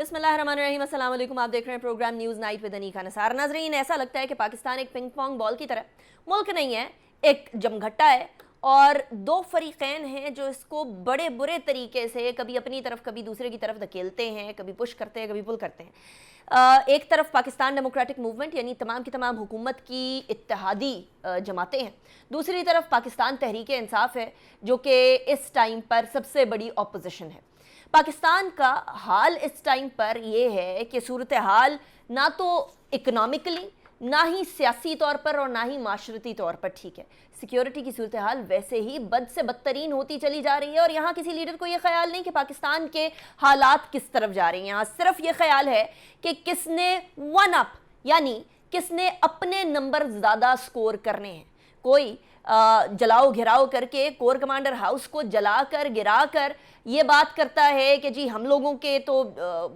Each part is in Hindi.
बिस्मिल्लाहिर्रहमानिर्रहीम, अस्सलाम वालेकुम। आप देख रहे हैं programme news night with Anika Nasar. नाज़रीन, ऐसा लगता है कि पाकिस्तान एक पिंग पोंग बॉल की तरह मुल्क नहीं है, एक जमघट्टा है और दो फरीक़ैन हैं जो इसको बड़े बुरे तरीके से कभी अपनी तरफ कभी दूसरे की तरफ धकेलते हैं, कभी पुश करते हैं, कभी पुल करते हैं। एक तरफ पाकिस्तान डेमोक्रेटिक मूवमेंट यानी तमाम की तमाम हुकूमत की इत्तेहादी जमातें हैं, दूसरी तरफ पाकिस्तान तहरीक इंसाफ है जो कि इस टाइम पर सबसे बड़ी ऑपोजिशन है। पाकिस्तान का हाल इस टाइम पर यह है कि सूरत हाल ना तो इकनॉमिकली, ना ही सियासी तौर पर और ना ही माशरती तौर पर ठीक है। सिक्योरिटी की सूरत हाल वैसे ही बद से बदतरीन होती चली जा रही है और यहाँ किसी लीडर को यह ख्याल नहीं कि पाकिस्तान के हालात किस तरफ जा रही हैं। यहाँ सिर्फ ये ख्याल है कि किसने वन अप यानी किसने अपने नंबर ज़्यादा स्कोर करने हैं। कोई जलाओ घिराओ करके कोर कमांडर हाउस को जलाकर गिराकर ये बात करता है कि जी हम लोगों के तो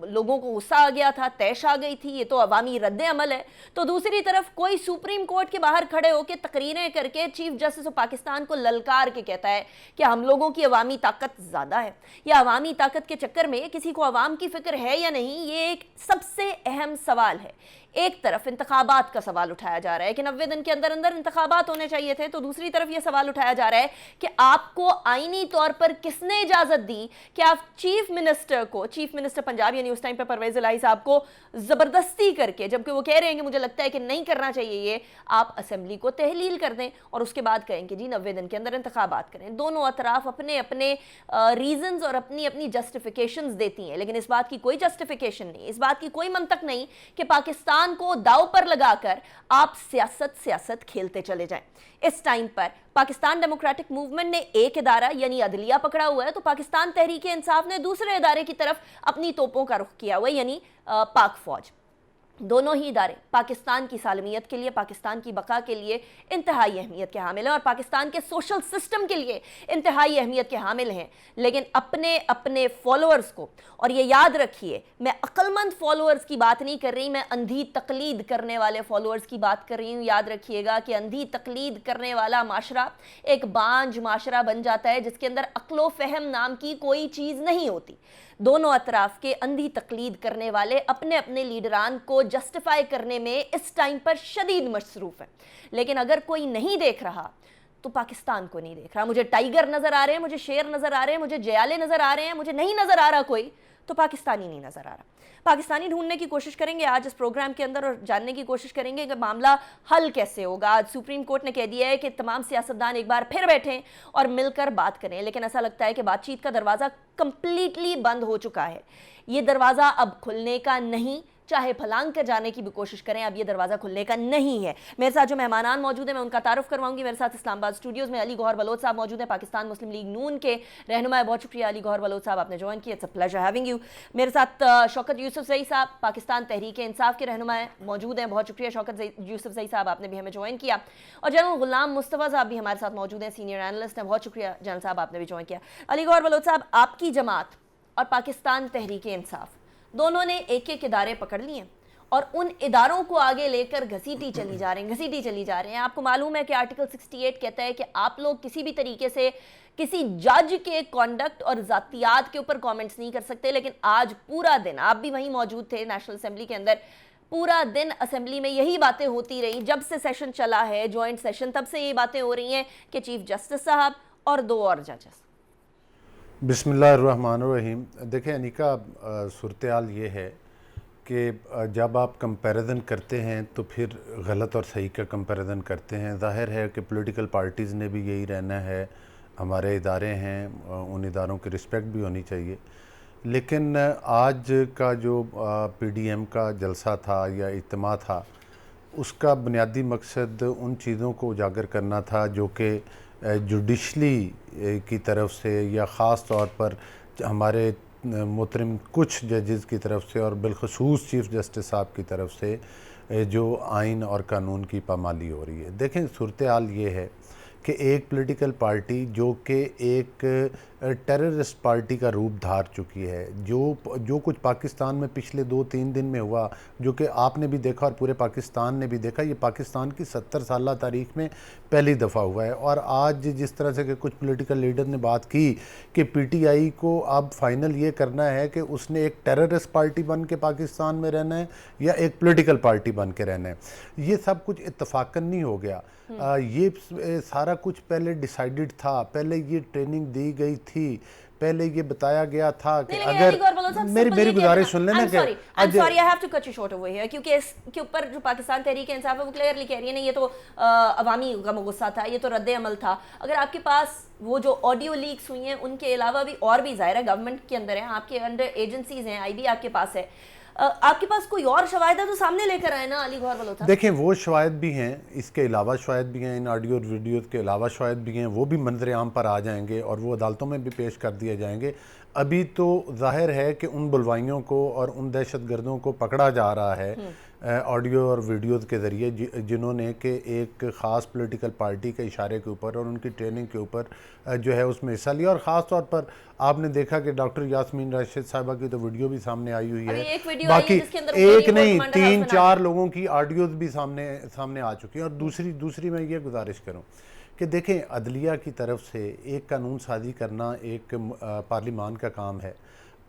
लोगों को गुस्सा आ गया था, तैश आ गई थी, ये तो अवामी रद्द अमल है। तो दूसरी तरफ कोई सुप्रीम कोर्ट के बाहर खड़े होकर तकरीरें करके चीफ जस्टिस ऑफ पाकिस्तान को ललकार के कहता है कि हम लोगों की अवामी ताकत ज़्यादा है। या अवामी ताकत के चक्कर में किसी को अवाम की फिक्र है या नहीं, ये एक सबसे अहम सवाल है। एक तरफ इंतखाबात का सवाल उठाया जा रहा है कि 90 दिन के अंदर अंदर इंतखाबात होने चाहिए थे, तो दूसरी तरफ यह सवाल उठाया जा रहा है कि आपको आईनी तौर पर किसने इजाजत दी कि आप चीफ मिनिस्टर पंजाब यानी उस टाइम पर परवेज इलाही साहब को जबरदस्ती करके, जबकि वो कह रहे हैं कि मुझे लगता है कि नहीं करना चाहिए ये, आप असेंबली को तहलील कर दें और उसके बाद कहें कि जी 90 दिन के अंदर इंतखाबात करें। दोनों अतराफ अपने अपने रीजंस और अपनी अपनी जस्टिफिकेशंस देती हैं, लेकिन इस बात की कोई जस्टिफिकेशन नहीं, इस बात की कोई मंतक नहीं कि पाकिस्तान को दाव पर लगाकर आप सियासत खेलते चले जाएं। इस टाइम पर पाकिस्तान डेमोक्रेटिक मूवमेंट ने एक इदारा यानी अदलिया पकड़ा हुआ है, तो पाकिस्तान तहरीक इंसाफ ने दूसरे इदारे की तरफ अपनी तोपों का रुख किया हुआ है यानी पाक फौज। दोनों ही इदारे पाकिस्तान की सालमियत के लिए, पाकिस्तान की बका के लिए इंतहाई अहमियत के हामिल हैं और पाकिस्तान के सोशल सिस्टम के लिए इंतहाई अहमियत के हामिल हैं। लेकिन अपने अपने फॉलोअर्स को, और ये याद रखिए मैं अक्लमंद फॉलोअर्स की बात नहीं कर रही, मैं अंधी तकलीद करने वाले फॉलोअर्स की बात कर रही हूँ। याद रखिएगा कि अंधी तकलीद करने वाला माशरा एक बांझ माशरा बन जाता है जिसके अंदर अक्लो फहम नाम की कोई चीज़ नहीं होती। दोनों अतराफ के अंधी तकलीद करने वाले अपने अपने लीडरान को जस्टिफाई करने में इस टाइम पर शदीद मसरूफ है। लेकिन अगर कोई नहीं देख रहा तो पाकिस्तान को नहीं देख रहा। मुझे टाइगर नजर आ रहे हैं, मुझे शेर नजर आ रहे हैं, मुझे जयाले नजर आ रहे हैं, मुझे नहीं नजर आ रहा कोई, तो पाकिस्तानी नहीं नजर आ रहा। पाकिस्तानी ढूंढने की कोशिश करेंगे आज इस प्रोग्राम के अंदर और जानने की कोशिश करेंगे कि मामला हल कैसे होगा। आज सुप्रीम कोर्ट ने कह दिया है कि तमाम सियासतदान एक बार फिर बैठें और मिलकर बात करें, लेकिन ऐसा लगता है कि बातचीत का दरवाज़ा कंप्लीटली बंद हो चुका है। ये दरवाज़ा अब खुलने का नहीं, चाहे फलांग कर जाने की भी कोशिश करें, अब ये दरवाज़ा खुलने का नहीं है। मेरे साथ जो मेहमानान मौजूद हैं मैं उनका तारुफ करवाऊंगी। मेरे साथ इस्लामाबाद स्टूडियोज़ में अली गौहर बलोच साहब मौजूद हैं, पाकिस्तान मुस्लिम लीग नून के रहनुमा। बहुत शुक्रिया अली गौहर बलोच साहब, आपने ज्वाइन किया, it's a pleasure having you. मेरे साथ शौकत यूसुफजई साहब पाकिस्तान तहरीक इंसाफ के रहनुमा मौजूद हैं, बहुत शुक्रिया शौकत यूसुफजई साहब, आपने भी हमें ज्वाइन किया। और जनरल गुलाम मुस्तफ़ा साहब भी हमारे साथ मौजूद हैं, सीनियर एनालिस्ट हैं, बहुत शुक्रिया जनरल साहब, आपने भी ज्वाइन किया। अली गौहर बलोच साहब, आपकी जमात और पाकिस्तान तहरीक इंसाफ दोनों ने एक एक इदारे पकड़ लिए और उन इदारों को आगे लेकर घसीटी चली जा रहे हैं। आपको मालूम है कि आर्टिकल 68 कहता है कि आप लोग किसी भी तरीके से किसी जज के कॉन्डक्ट और जातियात के ऊपर कमेंट्स नहीं कर सकते। लेकिन आज पूरा दिन, आप भी वहीं मौजूद थे नेशनल असेंबली के अंदर, पूरा दिन असेंबली में यही बातें होती रही। जब से सेशन चला है, जॉइंट सेशन, तब से ये बातें हो रही हैं कि चीफ जस्टिस साहब और दो और जजेस। बिस्मिल्लाहिर्रहमानिर्रहीम। देखिए अनिका, सूरत हाल ये है कि जब आप कंपैरिजन करते हैं तो फिर गलत और सही का कंपैरिजन करते हैं। ज़ाहिर है कि पॉलिटिकल पार्टीज़ ने भी यही रहना है, हमारे इदारे हैं, उन इदारों की रिस्पेक्ट भी होनी चाहिए। लेकिन आज का जो पीडीएम का जलसा था या इज्तिमा था, उसका बुनियादी मकसद उन चीज़ों को उजागर करना था जो कि जुडिशली की तरफ से या ख़ास तौर पर हमारे मोहतरम कुछ जजेस की तरफ से और बिलखसूस चीफ जस्टिस साहब की तरफ से जो आइन और कानून की पामाली हो रही है। देखें सूरत हाल ये है कि एक पॉलिटिकल पार्टी जो कि एक टेररिस्ट पार्टी का रूप धार चुकी है, जो कुछ पाकिस्तान में पिछले 2-3 दिन में हुआ, जो कि आपने भी देखा और पूरे पाकिस्तान ने भी देखा, ये पाकिस्तान की 70 साल तारीख में पहली दफ़ा हुआ है। और आज जिस तरह से कि कुछ पॉलिटिकल लीडर ने बात की कि पीटीआई को अब फाइनल ये करना है कि उसने एक टेररिस्ट पार्टी बन के पाकिस्तान में रहना है या एक पॉलिटिकल पार्टी बन के रहना है, ये सब कुछ इत्तफाकन नहीं हो गया। ये सारा कुछ पहले डिसाइडेड था, पहले ये ट्रेनिंग दी गई थी, पहले ये बताया गया था कि अगर मेरी गुजारिश सुन लेना कि I'm sorry, I have to cut you short over here, क्योंकि इसके ऊपर जो पाकिस्तान तहरीक इंसाफ है वो क्लियरली कह रही है नहीं, ये तो अवामी गम गुस्सा था, ये तो रद्द अमल था। अगर आपके पास वो जो ऑडियो लीक्स हुई हैं उनके अलावा भी और भी ज़ाहिर है गवर्नमेंट के अंदर है, आपके अंडर एजेंसीज हैं, आईबी आपके पास है, आपके पास कोई और शवाहिद है तो सामने लेकर आए ना अली गौहर बलोचा। देखें वो शवाहिद भी हैं, इसके अलावा शवाहिद भी हैं, इन ऑडियो और वीडियो के अलावा शवाहिद भी हैं, वो भी मंजर आम पर आ जाएंगे और वो अदालतों में भी पेश कर दिए जाएंगे। अभी तो जाहिर है कि उन बुलवाइयों को और उन दहशतगर्दों को पकड़ा जा रहा है ऑडियो और वीडियोज़ के ज़रिए जिन्होंने कि एक ख़ास पॉलिटिकल पार्टी के इशारे के ऊपर और उनकी ट्रेनिंग के ऊपर जो है उसमें हिस्सा लिया। और ख़ास तौर पर आपने देखा कि डॉक्टर यास्मीन राशिद साहिबा की तो वीडियो भी सामने आई हुई है, बाकी एक नहीं 3-4 लोगों की ऑडियोज़ भी सामने आ चुकी हैं। और दूसरी मैं ये गुजारिश करूँ कि देखें अदलिया की तरफ से एक कानून साजी करना एक पार्लिमान का काम है,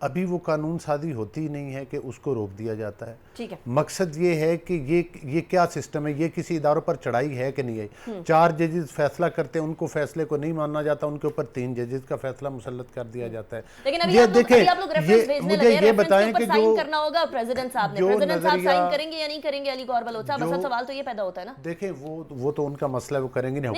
अभी वो कानून साजी होती ही नहीं है कि उसको रोक दिया जाता है। ठीक है, मकसद ये है कि ये क्या सिस्टम है, ये किसी इदारों पर चढ़ाई है कि नहीं है। 4 जजेस फैसला करते हैं, उनको फैसले को नहीं मानना जाता, उनके ऊपर 3 जजेस का फैसला मुसल्लत कर दिया जाता है। ये देखें मुझे ये बताएं कि जो करना होगा प्रेसिडेंट साहब साइन करेंगे या नहीं करेंगे अली गौहर बलोचा, बस सवाल तो ये पैदा होता है ना। देखें वो तो उनका मसला है, वो करेंगे नहीं,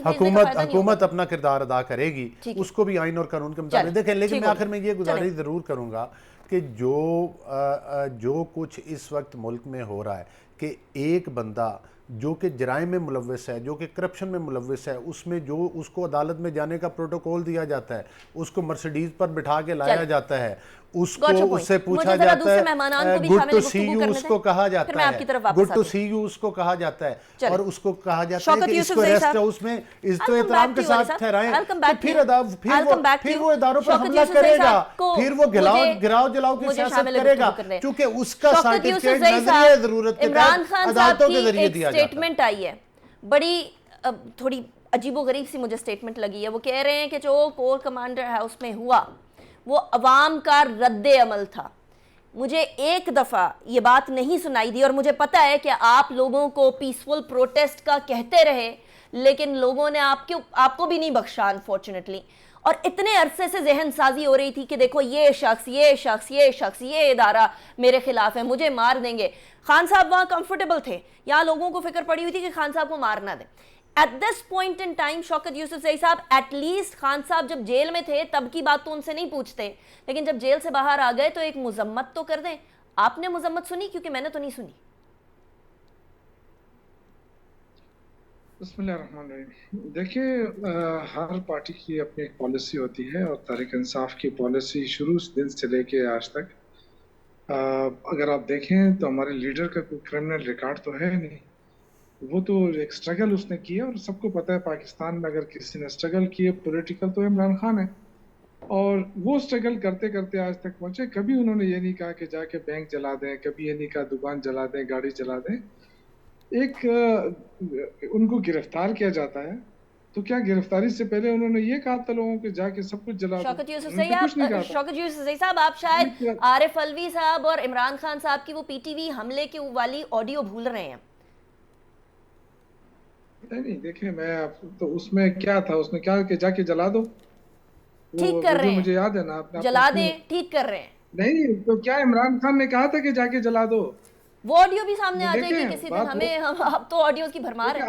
हुकूमत अपना किरदार अदा करेगी, उसको भी आइन और कानून के मुताबिक देखें। लेकिन मैं आखिर में ये गुजारिश जरूर करूंगा कि जो कुछ इस वक्त मुल्क में हो रहा है कि एक बंदा जो कि जराइम में मुलव्वस है, जो कि करप्शन में मुलव्वस है, उसमें जो उसको अदालत में जाने का प्रोटोकॉल दिया जाता है, उसको मर्सिडीज पर बिठा के लाया जाता है, उसको उससे पूछा जाता है गुड टू सी यू, उसको कहा जाता है गुड टू सी यू, उसको कहा जाता है और उसको कहा जाता है कि इसको रेस्ट हाउस में इज्जत एहतराम के साथ ठहराएं। फिर वो इदारों पर हमला करेगा, फिर वो गिराव जलाओ की सियासत करेगा, क्योंकि उसका सर्टिफिकेट नजरिए जरूरत के तहत अदालतों के जरिए दिया जाता है। स्टेटमेंट आई है बड़ी थोड़ी अजीबोगरीब सी मुझे स्टेटमेंट लगी है। वो कह रहे हैं कि जो कोर कमांडर हाउस में हुआ वो अवाम का रद्द अमल था। मुझे एक दफ़ा ये बात नहीं सुनाई दी और मुझे पता है कि आप लोगों को पीसफुल प्रोटेस्ट का कहते रहे, लेकिन लोगों ने आपको भी नहीं बख्शा अनफॉर्चुनेटली। और इतने अरसे से जहन साजी हो रही थी कि देखो ये शख्स ये इदारा मेरे खिलाफ है, मुझे मार देंगे। खान साहब वहाँ कंफर्टेबल थे, यहाँ लोगों को फिक्र पड़ी हुई थी कि खान साहब को मार ना दें। At this point in time Shaukat Yousafzai साहब, एटलीस्ट खान साहब जब जेल में थे तब की बात तो उनसे नहीं पूछते, लेकिन जब जेल से बाहर आ गए तो एक मुजम्मत तो कर दें। आपने मुजम्मत सुनी? क्योंकि मैंने तो नहीं सुनी। बिस्मिल्लाहिर्रहमानिर्रहीम। देखिए हर पार्टी की अपनी एक पॉलिसी होती है और तहरीक इंसाफ की पॉलिसी शुरू दिन से लेके आज तक अगर आप देखें तो हमारे लीडर का कोई क्रिमिनल रिकॉर्ड तो है नहीं। वो तो एक स्ट्रगल उसने किया और सबको पता है पाकिस्तान में अगर किसी ने स्ट्रगल किए पॉलिटिकल तो इमरान खान है, और वो स्ट्रगल करते करते आज तक पहुंचे। कभी उन्होंने ये नहीं कहा कि जाके बैंक जला दें, कभी ये नहीं कहा दुकान जला दें, गाड़ी जला दें। एक उनको गिरफ्तार किया जाता है तो क्या गिरफ्तारी से पहले उन्होंने ये कहा था लोगों को जाके सब कुछ जला दो? शौकत यूसुफजई साहब, आप शायद आरिफ अलवी साहब और इमरान खान साहब की वो पीटीवी हमले की वाली ऑडियो भूल रहे हैं। नहीं देखिए, मैं तो उसमें क्या था, उसने क्या कि जाके जला दो, ठीक कर रहे हैं, मुझे याद है ना, जला दें, ठीक कर रहे हैं। नहीं तो क्या इमरान खान ने कहा था कि जाके जला दो? वो ऑडियो भी सामने आ जाएगी किसी दिन। हम अब तो ऑडियोज की भरमार है।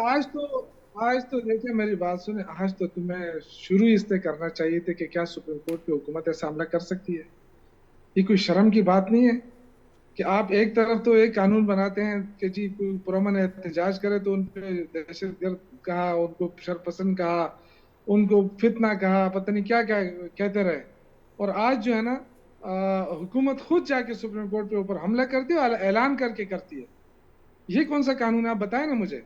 आज तो देखिए मेरी बात सुने, आज तो तुम्हें शुरू इससे करना चाहिए थे कि क्या सुप्रीम कोर्ट पे हुकूमत ऐसा हमला कर सकती है? ये कोई शर्म की बात नहीं है कि आप एक तरफ तो एक कानून बनाते हैं कि जी कोई पुरअमन एहतजाज करे तो उन पे दहशतगर्द कहा, उनको शरपसंद कहा, उनको फितना कहा, पता नहीं क्या क्या कहते रहे, और आज जो है ना हुकूमत खुद जाके सुप्रीम कोर्ट पे ऊपर हमला करती है और ऐलान करके करती है। ये कौन सा कानून है, आप बताएं ना मुझे।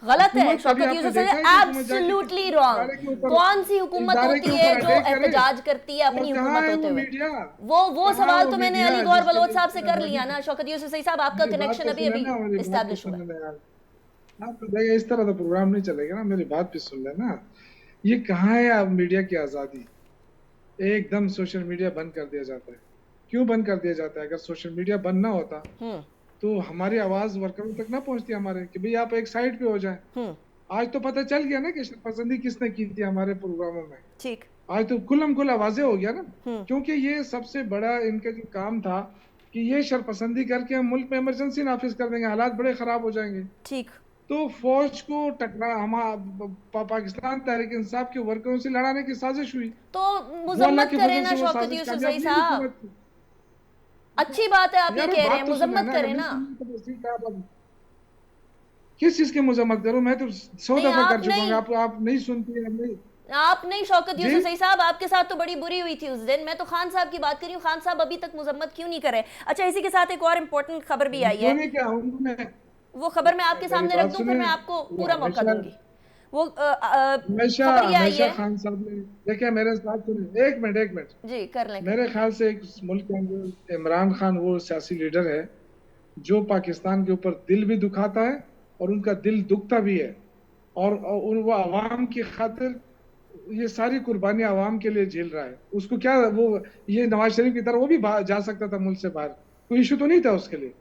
गलत है हुकूमत कभी शौकत आपने यूसुफ देखा सही, है कि उसमें जाके एब्सोल्युटली इदारे रॉन्ग। के ऊपर कौन सी हुकूमत इदारे के होती ऊपर है जो अटैक करे? एहतजाज करती है और अपनी कहाँ हुकूमत है होते वो हुए? मीडिया? वो कहाँ सवाल वो तो मैंने मीडिया अली गौर जिसके बलोच लिए साहब से कर आज़ादी लिया की? ना। शौकत यूसुफ सही साहब, आपका मेरी बात कनेक्शन तो अभी सुने अभी ना, मेरी बात तो इस्टेब्लिश हुआ है। सुने ना यार। आप तो देखिए इस तरह तो प्रोग्राम नहीं चलेगा ना, मेरी बात भी सुन लेना। ये कहाँ है अब मीडिया की आज़ादी? एकदम सोशल मीडिया बंद कर दिया जाता है। क्यों बंद कर दिया जाता है? अगर सोशल मीडिया बंद ना होता हम्म तो हमारी आवाज वर्करों तक ना पहुंचती हमारे, कि भाई आप एक साइड पे हो जाए। हम्म आज तो पता चल गया ना कि शरपसंदी किसने की थी हमारे प्रोग्रामों में। ठीक। आज तो खुल्लम खुल्ला वाजे हो गया ना, हम्म क्योंकि ये सबसे बड़ा इनका जो काम था कि ये शरपसंदी करके हम मुल्क में इमरजेंसी नाफिज कर देंगे, हालात बड़े खराब हो जाएंगे। ठीक। तो फौज को टकरा हम पाकिस्तान तहरीक इंसाफ के वर्करों से लड़ाने की साजिश हुई। तो वो अल्लाह मुजम्मत के करें फजल ना से वो शौकत साजिश यूसुफ कामयाब सही नहीं हुई साहब, हुकूमत की। अच्छी बात है आप ये यार कह रहे बात हैं, तो सुनना मुजम्मत ना, अगर करें नहीं ना। सुननी तो बस ठीक है। आप किस चीज की मजम्मत करूं? मैं तो 100 नहीं दफा आप कर चुका हूँ। नहीं, आप नहीं सुनती हैं? नहीं आप नहीं शौकत जी। यूसुफ सही साहब, आपके साथ तो बड़ी बुरी हुई थी उस दिन। मैं तो खान साहब की बात कर रही हूँ, खान साहब अभी तक मुजम्मत क्यों नहीं करे? अच्छा, इसी के साथ एक और इम्पोर्टेंट खबर भी आई है, उन्होंने क्या, उन्होंने वो खबर मैं आपके मेरी सामने रख बात दूं, फिर सुने। मैं आपको वो पूरा मौका हमेशा दूंगी। वो हमेशा खबर ये आई हमेशा है। खान साहब ने, देखिए मेरे साथ सुने, एक मिनट एक मिनट। जी कर लें कर मेरे लें। ख्याल से एक मुल्क के अंदर इमरान खान वो सियासी लीडर है जो पाकिस्तान के ऊपर दिल भी दुखाता है और उनका दिल दुखता भी है। और वो आवाम की खातिर ये सारी कुर्बानी आवाम के लिए झेल रहा है। उसको क्या वो, ये नवाज शरीफ की तरह वो भी जा सकता था मुल्क से बाहर, कोई इशू तो नहीं था उसके लिए।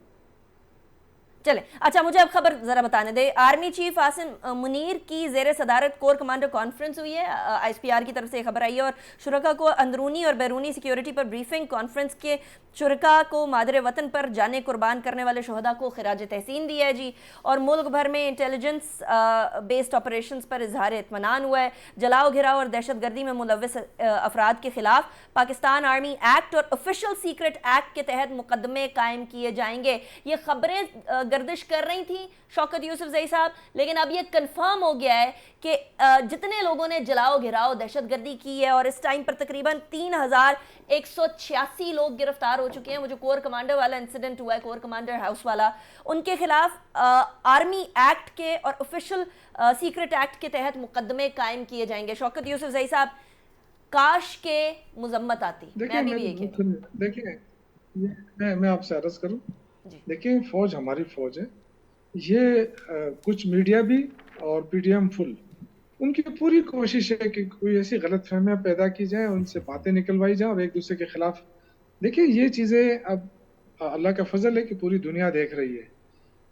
चले, अच्छा मुझे अब खबर जरा बताने दे। आर्मी चीफ आसिम मुनीर की जेर सदारत कोर कमांडर कॉन्फ्रेंस हुई है, आईएसपीआर की तरफ से खबर आई है, और शुरका को अंदरूनी और बैरूनी सिक्योरिटी पर ब्रीफिंग। कॉन्फ्रेंस के शुरका को मादरे वतन पर जाने कुर्बान करने वाले शहदा को खिराज तहसीन दी है जी। और मुल्क भर में इंटेलिजेंस बेस्ड ऑपरेशन पर इजहार इत्मीनान हुआ है। जलाओ घिराव और दहशत गर्दी में मुलविस अफराद के खिलाफ पाकिस्तान आर्मी एक्ट और ऑफिशियल सीक्रेट एक्ट के तहत मुकदमे कायम किए जाएंगे। ये खबरें गर्दिश कर रही थी शौकत यूसुफ जई साहब, लेकिन अब ये कंफर्म हो गया है कि जितने लोगों ने जलाओ घिराव दहशत गर्दी की है, और इस टाइम पर तकरीबन 3186 लोग गिरफ्तार हो चुके हैं। वो जो कोर कमांडर वाला इंसिडेंट हुआ है, कोर कमांडर हाउस वाला, उनके खिलाफ आर्मी एक्ट के और ऑफिशियल सीक्रेट एक्ट के तहत मुकदमे कायम किए जाएंगे। शौकत यूसुफ जई साहब, काश के मुजम्मत आती। मैं अभी भी यही कहती हूं। देखिए मैं आपसे अर्ज करूं, देखिए फौज हमारी फौज है। ये कुछ मीडिया भी और पीडीएम फुल, उनकी पूरी कोशिश है कि कोई ऐसी गलत फहमियाँ पैदा की जाए, उनसे बातें निकलवाई जाए और एक दूसरे के खिलाफ। देखिए ये चीज़ें अब अल्लाह का फजल है कि पूरी दुनिया देख रही है।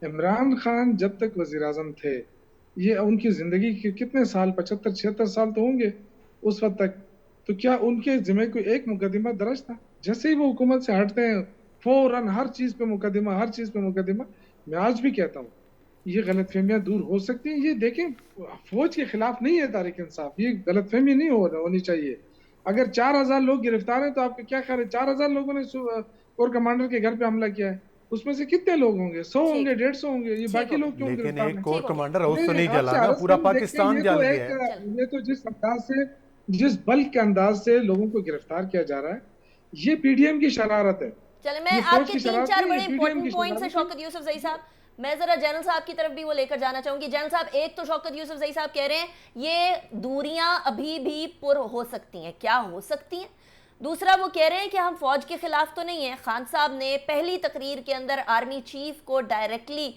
इमरान खान जब तक वजीर आजम थे, ये उनकी ज़िंदगी के कितने साल, 75-76 साल तो होंगे उस वक्त तक, तो क्या उनके जिम्मे कोई एक मुकदमा दर्ज था? जैसे ही वो हुकूमत से हटते हैं फौरन हर चीज़ पे मुकदमा, हर चीज़ पे मुकदमा। मैं आज भी कहता हूँ ये गलतफहमियां दूर हो सकती हैं। ये देखें, फौज के खिलाफ नहीं है तारीख इंसाफ, ये गलतफहमी नहीं होनी चाहिए। अगर 4000 लोग गिरफ्तार हैं तो आपके क्या ख्याल है 4000 लोगों ने कोर कमांडर के घर पे हमला किया है, उसमें से कितने लोग होंगे? 100 होंगे, 150 होंगे? ये बाकी लोग क्यों लेकिन गिरफ्तार एक हैं? कोर कमांडर हाउस तो नहीं आपसे जला ना, अर्ज पूरा करूं, देखिए पाकिस्तान जल गया है। ये तो जिस अंदाज से, जिस बल के अंदाज से लोगों को गिरफ्तार किया जा रहा है, ये पीडीएम की शरारत है। चले, मैं आपके 3-4 बड़े इंपॉर्टेंट पॉइंट्स है शौकत यूसुफ जई साहब, मैं जरा जनरल साहब की तरफ भी वो लेकर जाना चाहूंगी। जनरल साहब, एक तो शौकत यूसुफ जई साहब कह रहे हैं ये दूरियां अभी भी पुर हो सकती हैं, क्या हो सकती हैं? दूसरा वो कह रहे हैं कि हम फौज के खिलाफ तो नहीं है। खान साहब ने पहली तकरीर के अंदर आर्मी चीफ को डायरेक्टली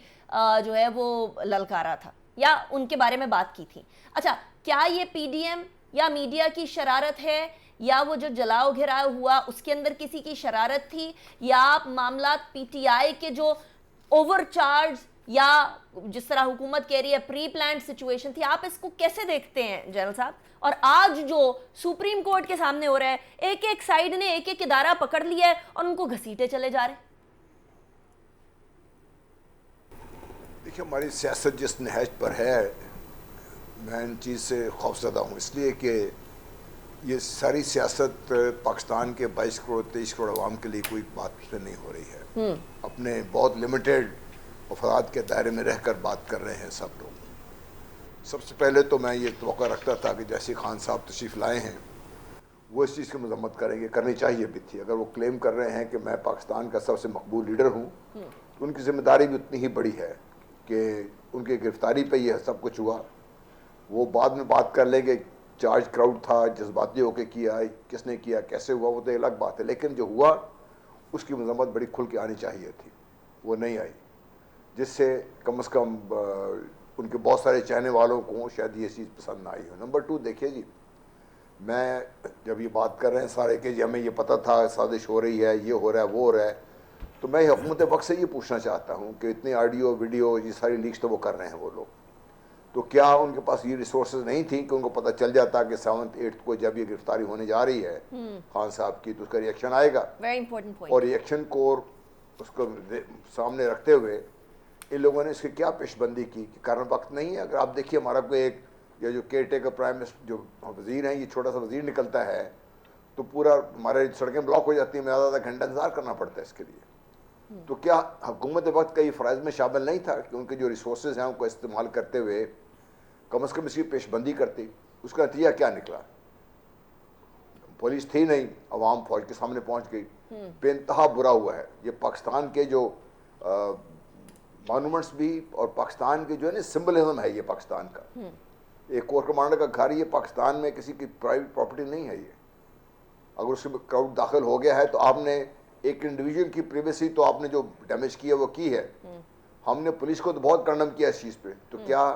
जो है वो ललकारा था या उनके बारे में बात की थी। अच्छा, क्या ये पीडीएम या मीडिया की शरारत है, या वो जो जलाओ घिराव हुआ उसके अंदर किसी की शरारत थी, या मामला पीटीआई के जो ओवरचार्ज या जिस तरह हुकूमत कह रही है प्री प्लान सिचुएशन थी? आप इसको कैसे देखते हैं जनरल साहब? और आज जो सुप्रीम कोर्ट के सामने हो रहा है, एक एक साइड ने एक एक इदारा पकड़ लिया है और उनको घसीटे चले जा रहे हैं। देखिए, हमारी सियासत जिस नहज पर है, मैं इन चीज़ से खौफजदा हूँ, इसलिए कि ये सारी सियासत पाकिस्तान के 22 करोड़ 23 करोड़ आवाम के लिए कोई बात से नहीं हो रही है। अपने बहुत लिमिटेड अफराद के दायरे में रहकर बात कर रहे हैं सब लोग। सबसे पहले तो मैं ये तवक्को रखता था कि जैसे खान साहब तशरीफ़ लाए हैं वो इस चीज़ की मजम्मत करेंगे, करनी चाहिए भी थी। अगर वो क्लेम कर रहे हैं कि मैं पाकिस्तान का सबसे मकबूल लीडर हूँ तो उनकी जिम्मेदारी भी उतनी ही बड़ी है कि उनकी गिरफ्तारी पे यह सब कुछ हुआ। वो बाद में बात कर लेंगे, चार्ज क्राउड था, जज्बाती होकर किया, किसने किया, कैसे हुआ, वो तो अलग बात है। लेकिन जो हुआ उसकी मजम्मत बड़ी खुल के आनी चाहिए थी, वो नहीं आई, जिससे कम से कम उनके बहुत सारे चाहने वालों को शायद ये चीज़ पसंद ना आई हो। नंबर 2, देखिए जी, मैं जब ये बात कर रहे हैं सारे कि हमें ये पता था साजिश हो रही है, ये हो रहा है, वो हो रहा है, तो मैं हुकूमत वक्त से ये पूछना चाहता हूँ कि इतनी ऑडियो वीडियो ये सारी लीक्स तो वो कर रहे हैं वो लोग, तो क्या उनके पास ये रिसोर्सेज नहीं थी कि उनको पता चल जाता कि 7th 8th को जब ये गिरफ्तारी होने जा रही है खान साहब की, तो उसका रिएक्शन आएगा। Very important point. और रिएक्शन को उसको सामने रखते हुए इन लोगों ने इसकी क्या पेशबंदी की कि कारण वक्त नहीं है। अगर आप देखिए हमारा कोई एक ये जो केयर टेकर प्राइम मिनिस्टर जो वजीर हैं, ये छोटा सा वजीर निकलता है तो पूरा हमारे सड़कें ब्लॉक हो जाती हैं, मैं आधा घंटा इंतजार करना पड़ता है इसके लिए। तो क्या हुकूमत वक्त का ये फ़राइज़ में शामिल नहीं था कि उनके जो रिसोर्सेज हैं उनको इस्तेमाल करते हुए कम से कम इसकी पेशबंदी करती? उसका नतीजा क्या निकला? पुलिस थी नहीं, अवाम फौज के सामने पहुंच गई, बेइंतहा बुरा हुआ है। ये पाकिस्तान के जो मॉन्यूमेंट्स भी और पाकिस्तान के जो है ना सिंबलिज्म है ये पाकिस्तान का, एक कोर कमांडर का घर, ये पाकिस्तान में किसी की प्राइवेट प्रॉपर्टी नहीं है। ये अगर उसमें क्राउड दाखिल हो गया है तो आपने एक इंडिविजुअल की प्राइवेसी तो आपने जो डैमेज किया वो की है। हमने पुलिस को तो बहुत कंडम किया इस चीज़ पे, तो क्या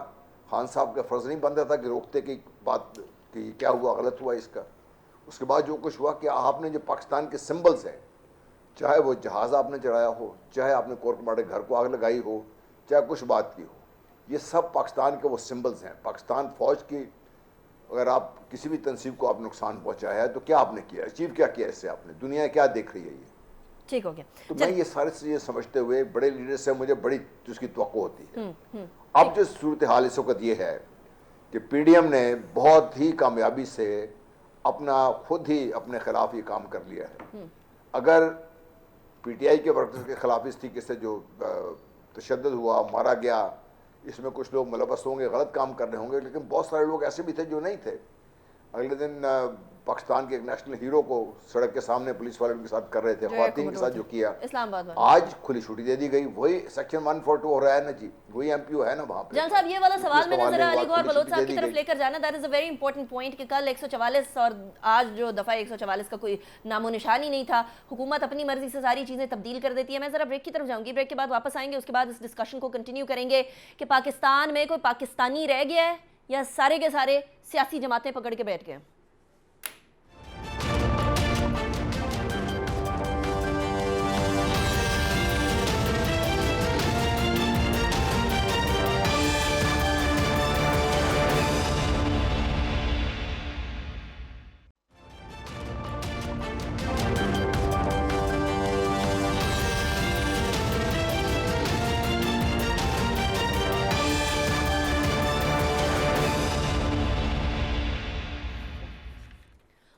खान साहब का फ़र्ज़ नहीं बनता था कि रोकते कि बात कि क्या हुआ, गलत हुआ इसका? उसके बाद जो कुछ हुआ कि आपने जो पाकिस्तान के सिंबल्स हैं, चाहे वो जहाज़ आपने चढ़ाया हो, चाहे आपने कोर कमांडर घर को आग लगाई हो, चाहे कुछ बात की हो, ये सब पाकिस्तान के वो सिंबल्स हैं। पाकिस्तान फ़ौज की अगर आप किसी भी तंसीब को आप नुकसान पहुंचाया है तो क्या आपने किया, अचीव क्या किया इससे आपने? दुनिया क्या देख रही है ये? ठीक हो गया। तो मैं ये सारी चीज़ें समझते हुए बड़े लीडर से मुझे बड़ी उसकी तवक्को होती है। अब जो सूरत हाल इस वक्त ये है कि PDM ने बहुत ही कामयाबी से अपना खुद ही अपने खिलाफ ये काम कर लिया है। अगर PTI के वर्कर्स के खिलाफ इस तरीके से जो तशद्दुद हुआ, मारा गया, इसमें कुछ लोग मुलव्वस होंगे, गलत काम कर रहे होंगे, लेकिन बहुत सारे लोग ऐसे भी थे जो नहीं थे। अगले दिन पाकिस्तान के एक नेशनल हीरो को सड़क के सामने पुलिस वाले के साथ कर रहे थे, ख्वातीन के साथ जो किया, इस्लामाबाद वाले। आज खुली छुट्टी दे दी गई। वही सेक्शन 142 हो रहा है ना जी, वही MPO है ना वहाँ पे। जान साहब, ये वाला सवाल मैंने जरा अली गौहर बलोच साहब की तरफ गई। लेकर जाना। That is a very important point कि कल 144 और आज जो दफ़ा 144 का कोई नामो निशान ही नहीं था। हुकूमत अपनी मर्जी से सारी चीज़ें तब्दील कर देती है। मैं ज़रा ब्रेक की तरफ जाऊंगी, ब्रेक के बाद वापस आएंगे, उसके बाद इस डिस्कशन को कंटिन्यू करेंगे कि पाकिस्तान में कोई पाकिस्तानी रह गया है या सारे के सारे सियासी जमातें पकड़ के बैठ गए।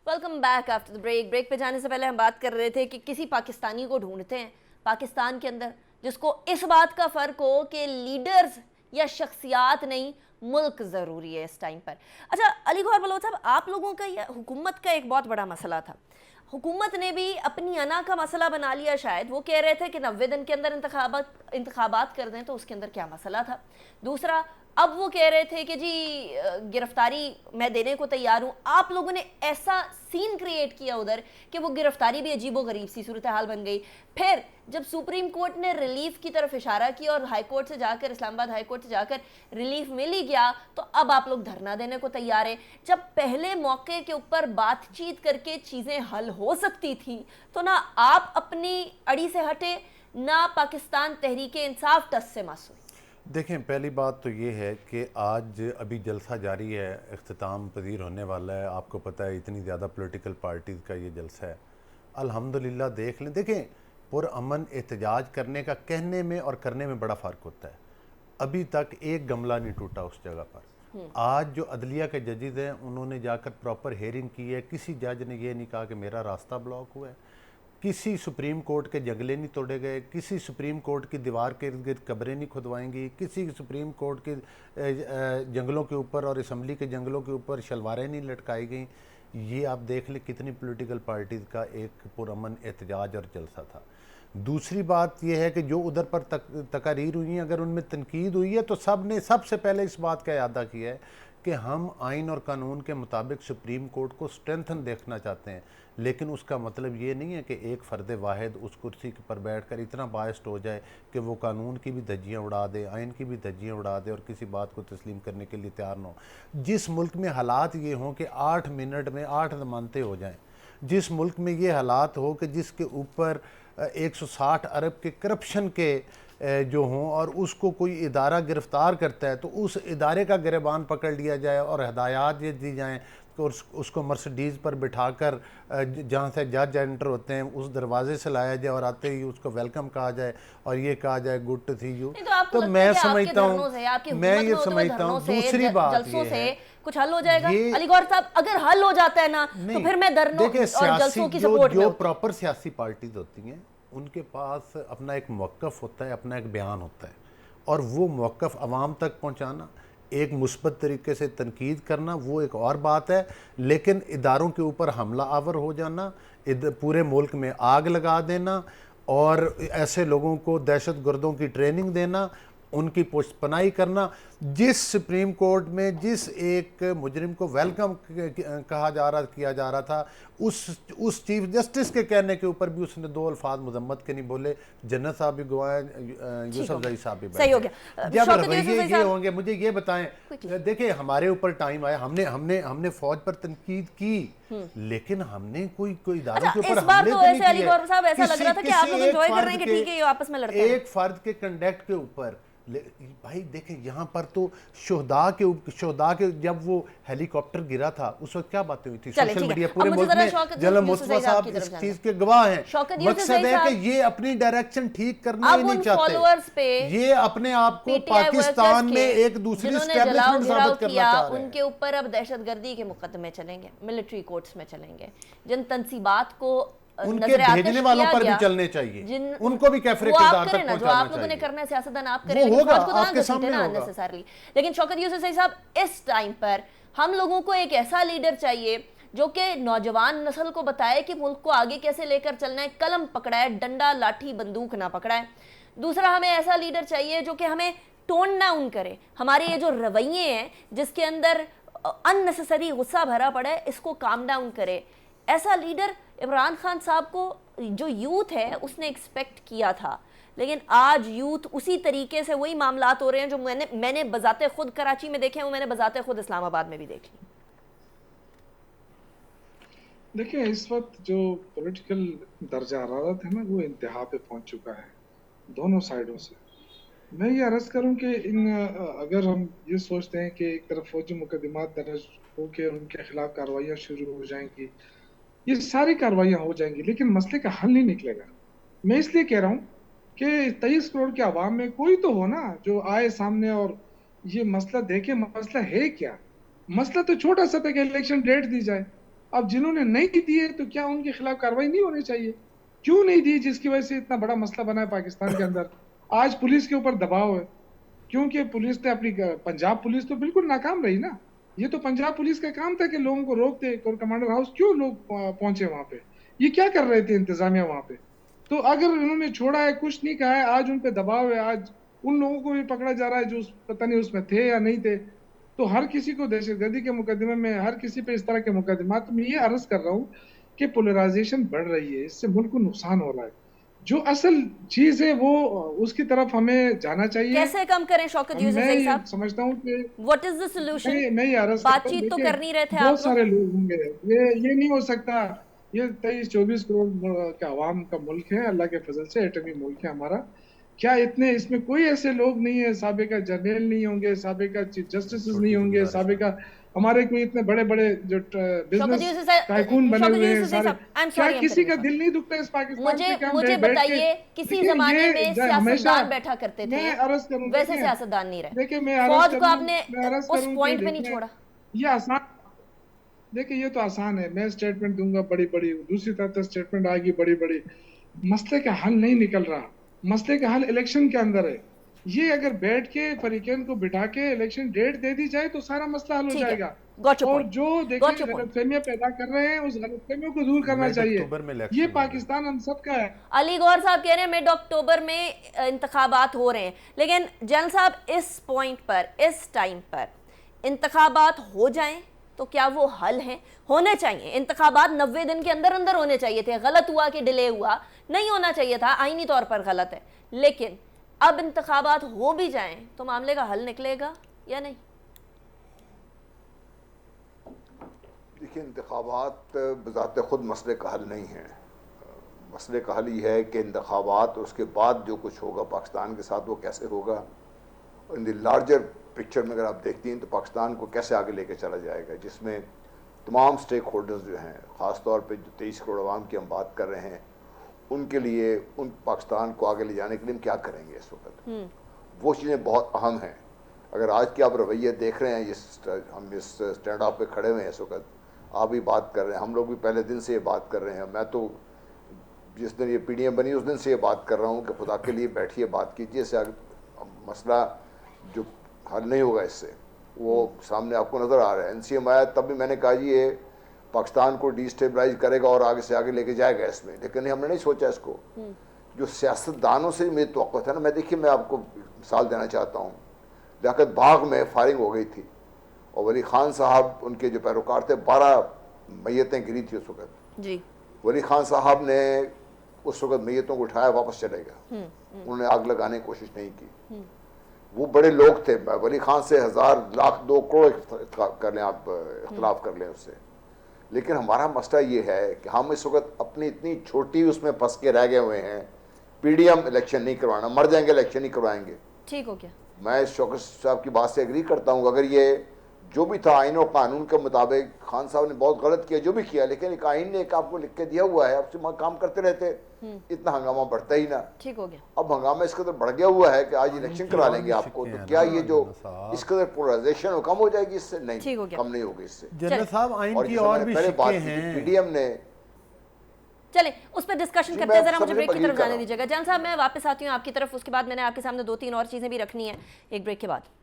Welcome back after the break. Break पे जाने से पहले हम बात कर रहे थे कि किसी पाकिस्तानी को ढूंढते हैं पाकिस्तान के अंदर जिसको इस बात का फ़र्क हो कि लीडर्स या शख्सियात नहीं, मुल्क ज़रूरी है इस टाइम पर। अच्छा अली गौहर बलोच साहब, आप लोगों का या हुकूमत का एक बहुत बड़ा मसला था, हुकूमत ने भी अपनी अना का मसला बना लिया। शायद वो कह रहे थे कि 90 दिन के अंदर इंतखाबात कर दें, तो उसके अंदर क्या मसला था। दूसरा, अब वो कह रहे थे कि जी गिरफ्तारी मैं देने को तैयार हूँ। आप लोगों ने ऐसा सीन क्रिएट किया उधर कि वो गिरफ्तारी भी अजीबो गरीब सी सूरत हाल बन गई। फिर जब सुप्रीम कोर्ट ने रिलीफ की तरफ इशारा किया और हाई कोर्ट से जाकर, इस्लामाबाद हाई कोर्ट से जाकर रिलीफ मिल ही गया, तो अब आप लोग धरना देने को तैयार हैं। जब पहले मौके के ऊपर बातचीत करके चीज़ें हल हो सकती थी तो ना आप अपनी अड़ी से हटे, ना पाकिस्तान तहरीके इंसाफ टस से मासूम। देखें, पहली बात तो ये है कि आज अभी जलसा जारी है, इख्तिताम पजीर होने वाला है। आपको पता है इतनी ज़्यादा पॉलिटिकल पार्टीज़ का ये जलसा है। अल्हम्दुलिल्लाह देख लें, देखें पुरअमन एहतजाज करने का कहने में और करने में बड़ा फ़र्क होता है। अभी तक एक गमला नहीं टूटा उस जगह पर। आज जो अदलिया के जजेज़ हैं उन्होंने जाकर प्रॉपर हेयरिंग की है। किसी जज ने ये नहीं कहा कि मेरा रास्ता ब्लॉक हुआ है, किसी सुप्रीम कोर्ट के जंगले नहीं तोड़े गए, किसी सुप्रीम कोर्ट की दीवार के इर्द गिर्द कब्रें नहीं खुदवाएंगी, किसी सुप्रीम कोर्ट के जंगलों के ऊपर और असम्बली के जंगलों के ऊपर शलवारें नहीं लटकाई गई। ये आप देख लें कितनी पॉलिटिकल पार्टीज़ का एक पुरअमन एहतजाज और जलसा था। दूसरी बात यह है कि जो उधर पर तकारीर हुई हैं, अगर उनमें तनकीद हुई है तो सब ने सबसे पहले इस बात का अदा किया है कि हम आइन और कानून के मुताबिक सुप्रीम कोर्ट को स्ट्रेंथन देखना चाहते हैं। लेकिन उसका मतलब ये नहीं है कि एक फ़र्द वाहिद उस कुर्सी पर बैठकर इतना बायस्ड हो जाए कि वो कानून की भी धज्जियाँ उड़ा दे, आइन की भी धज्जियाँ उड़ा दे और किसी बात को तस्लीम करने के लिए तैयार न हो। जिस मुल्क में हालात ये हों कि 8 मिनट में 8 ज़मानतें हो जाएँ, जिस मुल्क में ये हालात हो कि जिसके ऊपर 160 अरब के करप्शन के जो हों और उसको कोई इदारा गिरफ़्तार करता है तो उस इदारे का गिरबान पकड़ लिया जाए और हदायत ये दी जाएँ तो उसको मर्सिडीज़ पर बिठाकर जहाँ से जज एंटर होते हैं उस दरवाजे से लाया जाए और आते ही उसको वेलकम कहा जाए और ये कहा जाए गुड टू सी यू। तो मैं समझता हूँ दूसरी बात ये है कुछ हल हो जाएगा। अली गौहर साहब, अगर हल हो जाता है ना तो फिर मैं धरनों और जलसों की सपोर्ट में। जो प्रॉपर सियासी पार्टीज होती हैं उनके पास अपना एक मौक़िफ़ होता है, अपना एक बयान होता है और वो मौक़िफ़ अवाम तक पहुँचाना, एक मुस्बत तरीके से तनकीद करना वो एक और बात है। लेकिन इदारों के ऊपर हमला आवर हो जाना, पूरे मुल्क में आग लगा देना और ऐसे लोगों को दहशत गर्दों की ट्रेनिंग देना, उनकी पुष्टपनाही करना, जिस सुप्रीम कोर्ट में जिस एक मुजरिम को वेलकम किया जा रहा था उस चीफ जस्टिस के कहने के ऊपर भी उसने 2 अल्फाज मजम्मत के नहीं बोले। जन्नत साहब भी गवाए, यूसुफजई साहब भी सही हो गया। जब रवैये ये होंगे, मुझे ये बताएं, देखिए हमारे ऊपर टाइम आया, हमने फौज पर तनकीद की लेकिन हमने कोई इदारों के ऊपर हमले तो नहीं किए। ऐसा लग रहा था कि आप लोग एंजॉय कर रहे हैं कि ठीक है ये आपस में लड़ते हैं। एक फर्द के कंडक्ट के ऊपर भाई देखें, यहाँ पर तो शोहदा के जब वो हेलीकॉप्टर गिरा था उस वक्त क्या बातें हुई थी सोशल मीडिया पूरे मुल्क में। जनरल मुस्तफा साहब इस चीज के गवाह हैं। मकसद है कि ये अपनी डायरेक्शन ठीक करना ही नहीं चाहते, ये अपने आप को पाकिस्तान में एक दूसरी एस्टेब्लिशमेंट साबित करना चाह रहे हैं। उनके ऊपर अब दहशतगर्दी के मुकदमे चलेंगे, मिलिट्री कोर्ट्स में चलेंगे, जिन तंसीबात को उनके भेजने वालों पर भी चलने चाहिए, उनको भी कैफरे किरदार तक पहुंचाना चाहिए। जो आप लोगों ने करना है सियासतदान आप करें, वो होगा आपके सामने होगा। लेकिन शौकत यूसुफ साहब, इस टाइम पर हम लोगों को एक ऐसा लीडर चाहिए जो कि नौजवान नस्ल को बताए कि मुल्क को आगे कैसे लेकर चलना है, कलम पकड़ा है, डंडा लाठी बंदूक ना पकड़ा है। दूसरा, हमें ऐसा लीडर चाहिए जो कि हमें टोन डाउन करे, हमारे ये जो रवैये हैं जिसके अंदर अननेसेसरी गुस्सा भरा पड़ा है इसको काम डाउन करे। ऐसा लीडर इमरान खान साहब को जो यूथ है उसने एक्सपेक्ट किया था, लेकिन आज यूथ उसी तरीके से वही मामलात हो रहे हैं जो मैंने बजाते खुद कराची में देखे हैं, वो मैंने बजाते खुद इस्लामाबाद में भी देख ली। देखिए, इस वक्त जो पॉलिटिकल दर्जा हरारत है ना वो इंतहा पे पहुंच चुका है दोनों साइडों से। मैं ये अर्ज करूं कि अगर हम ये सोचते हैं कि एक तरफ फौजी मुकदमात दर्ज होकर उनके खिलाफ कार्रवाइयाँ शुरू हो जाएंगी, ये सारी कार्रवाइयाँ हो जाएंगी, लेकिन मसले का हल नहीं निकलेगा। मैं इसलिए कह रहा हूँ कि 23 करोड़ के आवाम में कोई तो हो ना जो आए सामने और ये मसला देखे, मसला है क्या। मसला तो छोटा सा था कि इलेक्शन डेट दी जाए। अब जिन्होंने नहीं दिए तो क्या उनके खिलाफ कार्रवाई नहीं होनी चाहिए? क्यों नहीं दी, जिसकी वजह से इतना बड़ा मसला बना है पाकिस्तान के अंदर। आज पुलिस के ऊपर दबाव है क्योंकि पुलिस ने अपनी, पंजाब पुलिस तो बिल्कुल नाकाम रही ना। ये तो पंजाब पुलिस का काम था कि लोगों को रोकते, कोर कमांडर हाउस क्यों लोग पहुंचे वहां पे, ये क्या कर रहे थे इंतजामिया वहां पे। तो अगर उन्होंने छोड़ा है, कुछ नहीं कहा है, आज उन पे दबाव है, आज उन लोगों को भी पकड़ा जा रहा है जो पता नहीं उसमें थे या नहीं थे। तो हर किसी को दहशतगर्दी के मुकदमे में, हर किसी पे इस तरह के मुकदमा। तो मैं ये अर्ज कर रहा हूँ कि पोलराइजेशन बढ़ रही है, इससे मुल्क को नुकसान हो रहा है। जो असल चीज है वो उसकी तरफ हमें जाना चाहिए। कैसे कम करें शौकत यूसुफ साहब? समझता हूँ कि व्हाट इज द सॉल्यूशन? मैं बातचीत तो करनी रहे थे आप, बहुत सारे लोग होंगे, ये नहीं हो सकता। ये 23-24 करोड़ का आवाम का मुल्क है, अल्लाह के फजल से एटमी मुल्क है हमारा। क्या इतने, इसमें कोई ऐसे लोग नहीं है, साबिका जनरल नहीं होंगे, साबिका चीफ जस्टिस नहीं होंगे, साबिका हमारे कोई इतने बड़े बड़े जो बिजनेस टाइकून बने हुए हैं सारे। क्या किसी का दिल नहीं दुखता इस पाकिस्तान से? मुझे बताइए, किसी जमाने में सियासतदान बैठा करते थे, वैसे सियासतदान नहीं रहे। देखिए, मैं फौज को आपने उस पॉइंट पे नहीं छोड़ा। ये आसान, देखिए ये तो आसान है, मैं स्टेटमेंट दूंगा बड़ी बड़ी, दूसरी तरफ स्टेटमेंट आएगी बड़ी बड़ी। मसले का हल नहीं निकल रहा, मसले का हल इलेक्शन के अंदर है। ये अगर बैठ के फरीकैन को बिठा के इलेक्शन डेट दे दी जाए तो सारा मसला हल हो जाएगा। Got your और point. जो Got देखिए your point. गलतफहमियां पैदा कर रहे हैं उस गलतफहमियों को दूर करना मिड चाहिए। अक्टूबर में ये इलेक्शन पाकिस्तान हम सबका है। अली गौर साहब कह रहे हैं मिड अक्टूबर में इंतखाबात हो रहे हैं, लेकिन जनरल साहब इस पॉइंट पर, इस टाइम पर इंतखाबात हो जाएं तो क्या वो हल है? होने चाहिए इंतखाबात, 90 दिन के अंदर अंदर होने चाहिए थे। गलत हुआ कि डिले हुआ, नहीं होना चाहिए था, आईनी तौर पर गलत है, लेकिन अब इंतखाबात हो भी जाएं तो मामले का हल निकलेगा या नहीं? देखिए, इंतखाबात बज़ात खुद मसले का हल नहीं है। मसले का हल ये है कि इंतखाबात उसके बाद जो कुछ होगा पाकिस्तान के साथ वो कैसे होगा। इन द लार्जर पिक्चर में अगर आप देखती हैं तो पाकिस्तान को कैसे आगे लेके चला जाएगा, जिसमें तमाम स्टेक होल्डर्स जो हैं, ख़ास तौर पे जो 23 करोड़ आवाम की हम बात कर रहे हैं, उनके लिए, उन पाकिस्तान को आगे ले जाने के लिए हम क्या करेंगे इस वक्त, वो चीज़ें बहुत अहम हैं। अगर आज के आप रवैये देख रहे हैं, हम इस स्टैंड ऑफ पे खड़े हुए हैं इस वक्त, आप भी बात कर रहे हैं, हम लोग भी पहले दिन से ये बात कर रहे हैं। मैं तो जिस दिन ये PDM बनी उस दिन से ये बात कर रहा हूँ कि खुदा के लिए बैठिए, बात कीजिए, इससे मसला जो हल नहीं होगा इससे, वो सामने आपको नज़र आ रहा है। NCM आया तब भी मैंने कहा जी ये पाकिस्तान को डिस्टेबलाइज करेगा और आगे से आगे लेके जाएगा इसमें, लेकिन हमने नहीं सोचा इसको। जो सियासतदानों से मेरी तवक्कुत है ना, मैं देखिए मैं आपको मिसाल देना चाहता हूँ। लियाकत बाग में फायरिंग हो गई थी और वली खान साहब, उनके जो पैरोकार थे, 12 मैयतें गिरी थी उस वक्त जी। वली खान साहब ने उस वक्त मैयतों को उठाया, वापस चले गए, उन्होंने आग लगाने की कोशिश नहीं की। वो बड़े लोग थे, वली खान से 1000 लाख 2 करोड़ कर लें आप, इख्तलाफ कर लें उससे, लेकिन हमारा मसला ये है कि हम इस वक्त अपनी इतनी छोटी उसमें फंस के रह गए हुए हैं। PDM इलेक्शन नहीं करवाना, मर जाएंगे इलेक्शन नहीं करवाएंगे। ठीक हो गया। मैं शौकत साहब की बात से एग्री करता हूँ। अगर ये जो भी था आइन और कानून के मुताबिक, खान साहब ने बहुत गलत किया जो भी किया, लेकिन एक आइन ने एक आपको लिख के दिया हुआ है, आपसे काम करते रहते, इतना हंगामा बढ़ता ही ना। ठीक हो गया। अब हंगामा इस कदर बढ़ गया हुआ है कि आज इलेक्शन करा लेंगे आपको, तो क्या ये जो इस कदर पोलराइजेशन कम हो जाएगी इससे? नहीं, कम नहीं होगी इससे। जनरल साहब, आइन की और भी शिक्के हैं। PDM ने, चले उस पर डिस्कशन करते हैं, जरा मुझे ब्रेक की तरफ जाने दीजिएगा। जनरल साहब मैं वापस आती हूँ आपकी तरफ, उसके बाद मैंने आपके सामने 2-3 और चीजें भी रखनी है एक ब्रेक के बाद।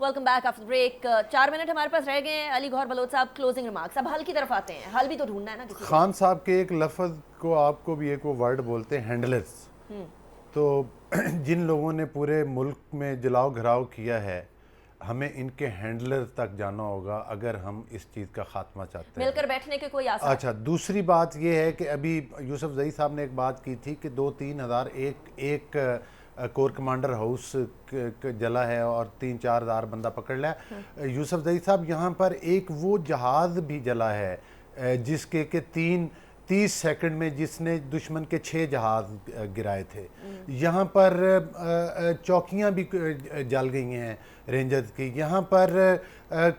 Welcome back after break. 4 minute हमारे पास रह गए हैं। अली गौहर बलोच साहब, क्लोजिंग रिमार्क्स। अब हल की तरफ आते हैं। हल भी तो ढूंढना है ना किसी खान साहब के एक लफ्ज़ को आपको भी एक वो वर्ड बोलते हैं, हैंडलर्स। तो जिन लोगों ने पूरे मुल्क में जलाओ घराव किया है, हमें इनके हैंडलर तक जाना होगा अगर हम इस चीज़ का खात्मा चाहते हैं। मिलकर बैठने के कोई आसार। अच्छा, दूसरी बात यह है कि अभी यूसुफ जई साहब ने एक बात की थी कि 2-3 हज़ार एक कोर कमांडर हाउस जला है और 3-4 हज़ार बंदा पकड़ लिया। यूसुफ जई साहब, यहाँ पर एक वो जहाज़ भी जला है जिसके के 30 सेकंड में जिसने दुश्मन के 6 जहाज़ गिराए थे। यहाँ पर चौकियाँ भी जल गई हैं रेंजर्स की। यहाँ पर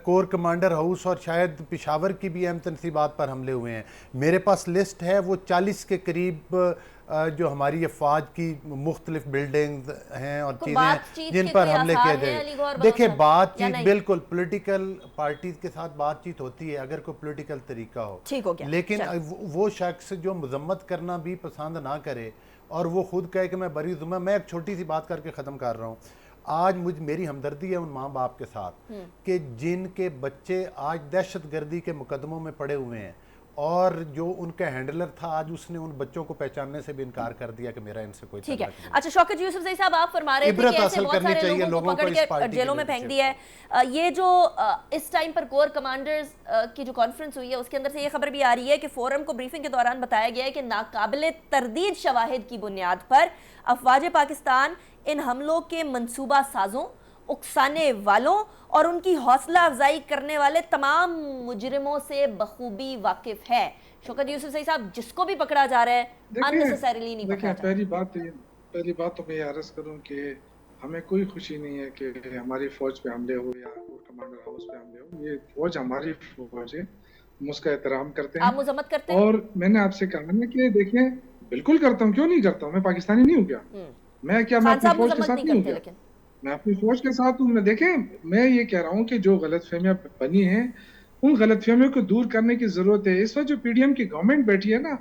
कोर कमांडर हाउस और शायद पेशावर की भी अहम तनसीबात पर हमले हुए हैं। मेरे पास लिस्ट है, वो 40 के करीब जो हमारी अफवाज की मुख्तलिफ बिल्डिंग्स हैं और चीज़ें हैं जिन पर हमले किए जाए। देखिए, बातचीत बिल्कुल पॉलिटिकल पार्टीज के साथ बातचीत होती है अगर कोई पॉलिटिकल तरीका हो, ठीक हो गया। लेकिन वो शख्स जो मजम्मत करना भी पसंद ना करे और वो खुद कहे कि मैं बरी जुम्मा। मैं एक छोटी सी बात करके ख़त्म कर रहा हूँ। आज मेरी हमदर्दी है उन माँ बाप के साथ कि जिनके बच्चे आज दहशतगर्दी के मुकदमों में पड़े हुए हैं और जो उनका हैंडलर था आज उसने उन बच्चों को पहचानने से भी इनकार कर दिया कि मेरा इनसे कोई ठीक है। अच्छा, शौकत यूसुफ जई साहब, आप फरमा रहे थे कि ऐसे बहुत सारे लोगों को पकड़ के जेलों में फेंक दिया है। ये जो इस टाइम पर कोर कमांडर्स की जो कॉन्फ्रेंस हुई है उसके अंदर से ये खबर भी आ रही है कि फोरम को ब्रीफिंग के दौरान बताया गया है कि नाकाबिले तरदीद शवाहिद की बुनियाद पर अफवाज पाकिस्तान इन हमलों के मंसूबा साजों, उकसाने वालों और उनकी हौसला अफजाई करने वाले तमाम मुजरिमों से बखूबी वाकिफ है। शौकत यूसुफ जई साहब, जिसको भी पकड़ा जा रहा है अननेसेसरीली नहीं पकड़ा जा रहा। पहली बात तो मैं अर्ज करूं कि हमें कोई खुशी नहीं है कि हमारी फौज पे हमले हो या कोर कमांडर हाउस पे हमले हो। ये फौज हमारी फौज है हम उसका एहतराम करते आप हैं। मुजम्मत करते हैं? और मैंने आपसे कहा ना कि देखिए, बिल्कुल करता हूँ, क्यों नहीं करता हूँ, मैं पाकिस्तानी नहीं हूँ क्या? मैं क्या, मैं खान अपनी साहब फौज के मुजम्मत साथ नहीं नहीं हूँ करते क्या? लेकिन। मैं अपनी फौज के साथ हूँ। मैं देखें, मैं ये कह रहा हूँ कि जो गलतफहमियां बनी हैं, उन गलतफहमियों को दूर करने की जरूरत है। इस वक्त जो पीडीएम की गवर्नमेंट बैठी है ना,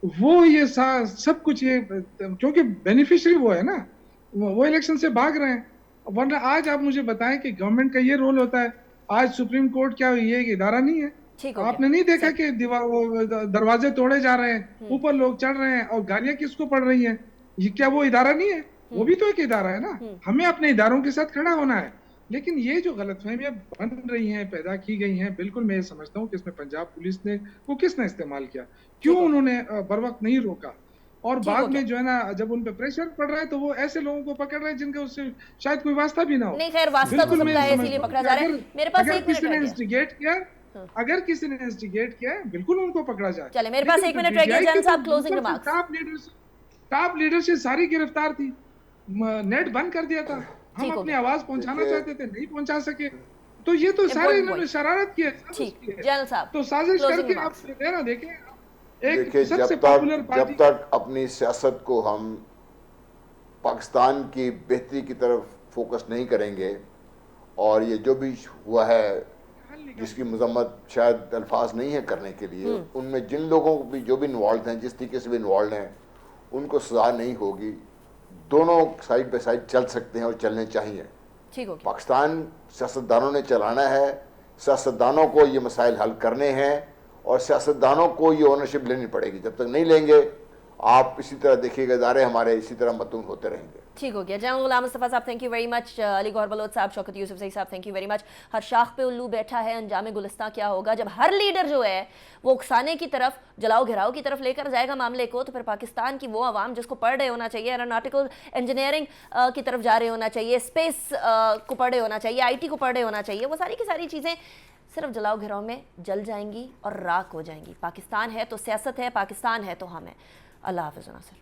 वो ये सब कुछ ये, क्योंकि बेनिफिशियरी वो है ना, वो इलेक्शन से भाग रहे हैं। वरना आज आप मुझे बताएं कि गवर्नमेंट का ये रोल होता है। आज सुप्रीम कोर्ट क्या ये एक इदारा नहीं है? ठीक हो गया आपने नहीं देखा सही। कि दीवार दरवाजे तोड़े जा रहे हैं, ऊपर लोग चढ़ रहे हैं और गालियां किसको पड़ रही हैं? ये क्या वो इदारा नहीं है? वो भी तो एक इदारा है ना। हमें अपने इदारों के साथ खड़ा होना है। लेकिन ये जो गलतफहमियां बन रही हैं, पैदा की गई हैं, बिल्कुल मैं ये समझता हूँ कि इसमें पंजाब पुलिस ने वो किसने इस्तेमाल किया, क्यों ठीक हो गया, उन्होंने बर वक्त नहीं रोका, और ठीक हो बाद गया। में जो है ना, जब उन पे प्रेशर पड़ रहा है तो वो ऐसे लोगों को पकड़ रहे हैं जिनका उससे शायद कोई वास्ता भी ना हो। नहीं खैर, वास्ता तो बिल्कुल मैं सबका ये है इसीलिए समझता हूँ पकड़ा कि जा रहा है। अगर मेरे पास अगर 1 मिनट किसी रह ने गया। इंस्टिगेट किया, अगर किसी ने इंस्टिगेट किया है, बिल्कुल उनको पकड़ा जाए। चले, मेरे पास लेकिन 1 जो मिनट रह गया। पीटीआई जैन के साहब, क्लोजिंग ऊपर से रिमार्क्स। टॉप लीडरशिप सारी गिरफ्तार थी। नेट बंद कर दिया था। हम ठीक हो अपनी गया, आवाज पहुंचाना देखिए, चाहते थे, नहीं पहुंचा सके। तो ये तो सारे इंपॉर्टेंट इन्होंने पॉइंट। शरारत की है, साजिश ठीक, की है। जैन साहब, तो साजिश क्लोजिंग करके आप रिमार्क्स। ना देखें, एक देखिए, सबसे पॉपुलर जब पार्टी। तक अपनी सियासत को हम पाकिस्तान की बेहतरी की तरफ फोकस नहीं करेंगे, और ये जो भी हुआ है जिसकी मजम्मत शायद अल्फाज नहीं है करने के लिए, उनमें जिन लोगों को भी जो भी इन्वॉल्व हैं, जिस तरीके से भी इन्वॉल्व हैं, उनको सजा नहीं होगी। दोनों साइड बाई साइड चल सकते हैं और चलने चाहिए। ठीक हो गया। पाकिस्तान सियासतदानों ने चलाना है, सियासतदानों को ये मसाइल हल करने हैं, और सियासतदानों को ये ओनरशिप लेनी पड़ेगी। जब तक नहीं लेंगे, आप इसी तरह देखिएगा, इदारे हमारे इसी तरह मतून होते रहेंगे। ठीक हो गया। जनरल गुलाम मुस्तफ़ा साहब, thank you very much. Ali Gauhar Baloch साहब, शौकत यूसुफजई साहब, थैंक यू वेरी मच। हर शाख पे उल्लू बैठा है, अंजाम गुलिस्तां क्या होगा? जब हर लीडर जो है वो उकसाने की तरफ, जलाओ घिराव की तरफ लेकर जाएगा मामले को, तो फिर पाकिस्तान की वो आवाम जिसको पढ़ रहे होना चाहिए, एरोनॉटिकल इंजीनियरिंग की तरफ जा रहे होना चाहिए, स्पेस को पढ़ रहे होना चाहिए, IT को पढ़ रहे होना चाहिए, वो सारी की सारी चीज़ें सिर्फ जलाओ घिराव में जल जाएंगी और राख हो जाएंगी। पाकिस्तान है तो सियासत है, पाकिस्तान है तो हम है। अल्लाह हाफ़िज़ नासिर।